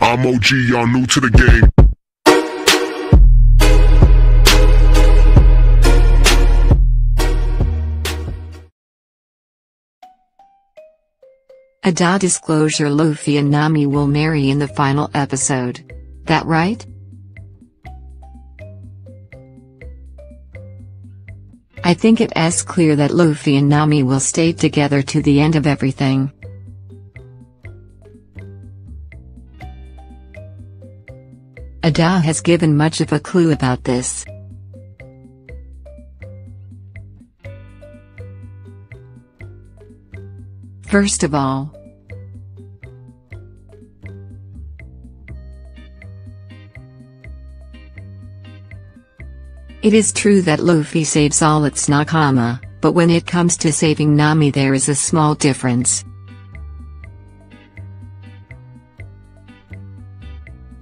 I'm OG, y'all new to the game. ODA disclosure: Luffy and Nami will marry in the final episode. That right? I think it is clear that Luffy and Nami will stay together to the end of everything. ODA has given much of a clue about this. First of all, it is true that Luffy saves all its nakama, but when it comes to saving Nami there is a small difference.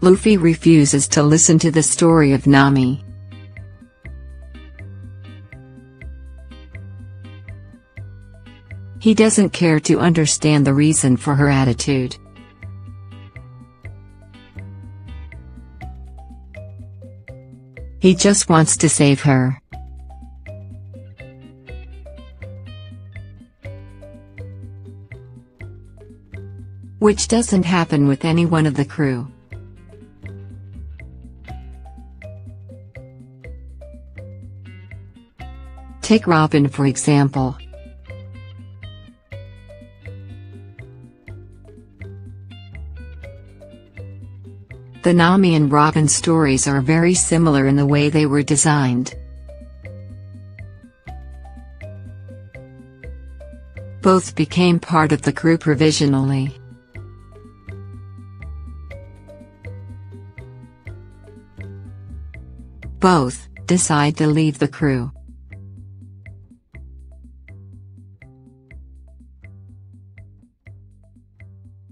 Luffy refuses to listen to the story of Nami. He doesn't care to understand the reason for her attitude. He just wants to save her. Which doesn't happen with any one of the crew. Take Robin for example. The Nami and Robin stories are very similar in the way they were designed. Both became part of the crew provisionally. Both decide to leave the crew.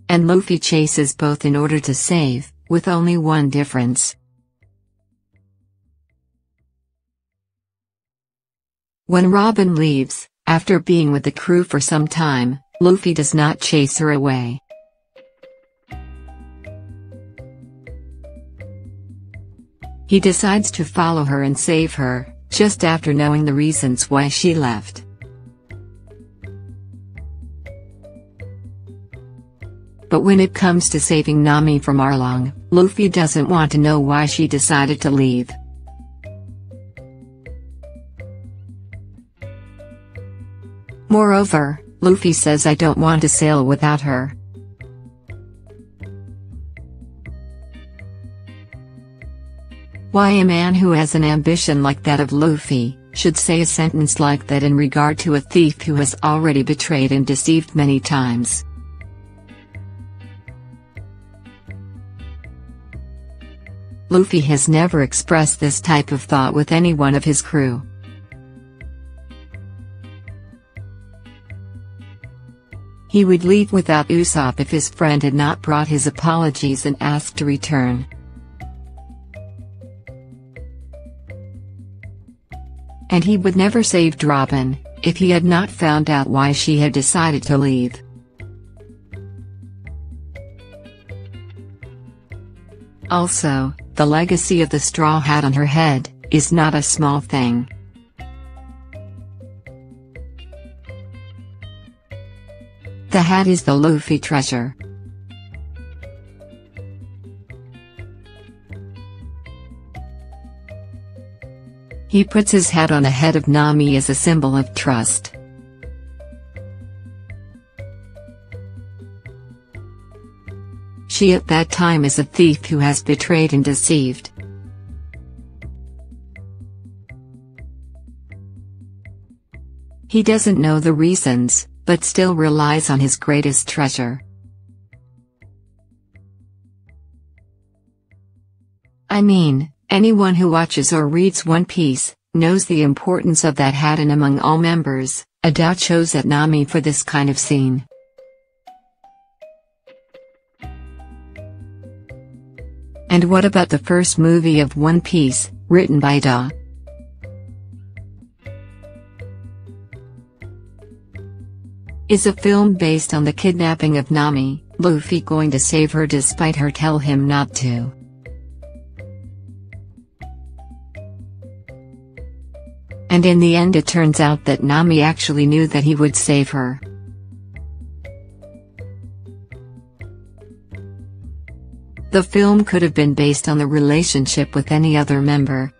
And Luffy chases both in order to save, with only one difference. When Robin leaves, after being with the crew for some time, Luffy does not chase her away. He decides to follow her and save her, just after knowing the reasons why she left. But when it comes to saving Nami from Arlong, Luffy doesn't want to know why she decided to leave. Moreover, Luffy says, "I don't want to sail without her." Why a man who has an ambition like that of Luffy should say a sentence like that in regard to a thief who has already betrayed and deceived many times? Luffy has never expressed this type of thought with any one of his crew. He would leave without Usopp if his friend had not brought his apologies and asked to return. And he would never saved Robin, if he had not found out why she had decided to leave. Also, the legacy of the straw hat on her head is not a small thing. The hat is the Luffy treasure. He puts his hat on the head of Nami as a symbol of trust. She at that time is a thief who has betrayed and deceived. He doesn't know the reasons, but still relies on his greatest treasure. I mean, anyone who watches or reads One Piece knows the importance of that hat, and among all members, ODA chose at Nami for this kind of scene. And what about the first movie of One Piece, written by ODA? Is a film based on the kidnapping of Nami, Luffy going to save her despite her tell him not to? And in the end it turns out that Nami actually knew that he would save her. The film could have been based on the relationship with any other member.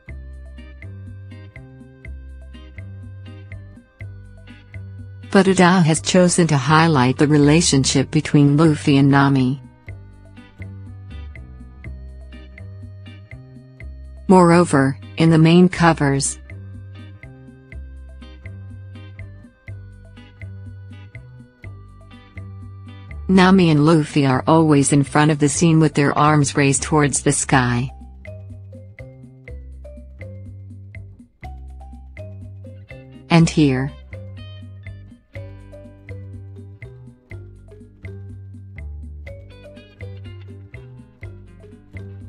But ODA has chosen to highlight the relationship between Luffy and Nami. Moreover, in the main covers, Nami and Luffy are always in front of the scene with their arms raised towards the sky. And here,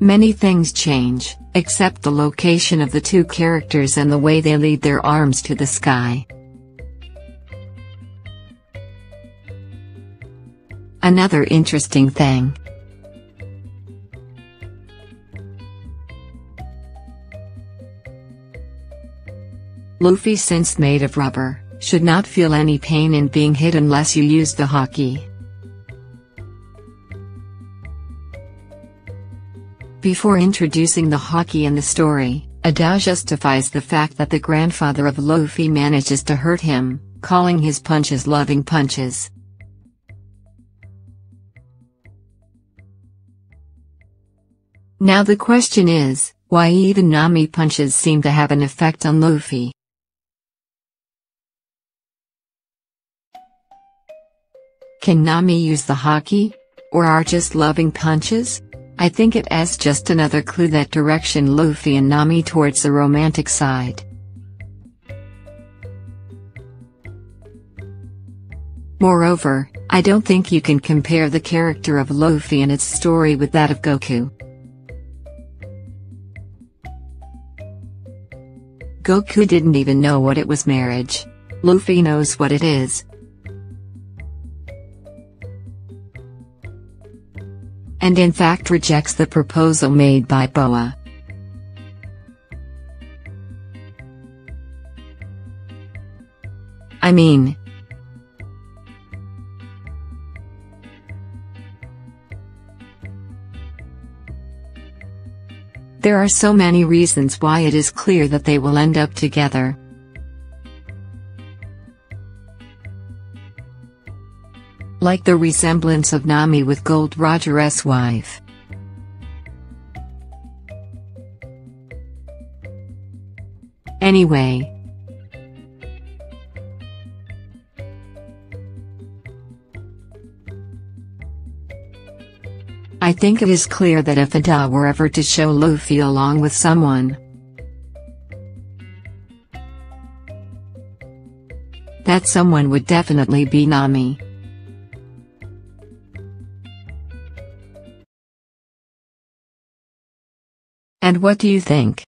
many things change, except the location of the two characters and the way they lead their arms to the sky. Another interesting thing. Luffy, since made of rubber, should not feel any pain in being hit unless you use the haki. Before introducing the haki in the story, ODA justifies the fact that the grandfather of Luffy manages to hurt him, calling his punches loving punches. Now the question is, why even Nami punches seem to have an effect on Luffy? Can Nami use the haki? Or are just loving punches? I think it is just another clue that direction Luffy and Nami towards the romantic side. Moreover, I don't think you can compare the character of Luffy and its story with that of Goku. Goku didn't even know what it was marriage. Luffy knows what it is. And in fact rejects the proposal made by Boa. I mean, there are so many reasons why it is clear that they will end up together. Like the resemblance of Nami with Gold Roger's wife. Anyway, I think it is clear that if ODA were ever to show Luffy along with someone, that someone would definitely be Nami. And what do you think?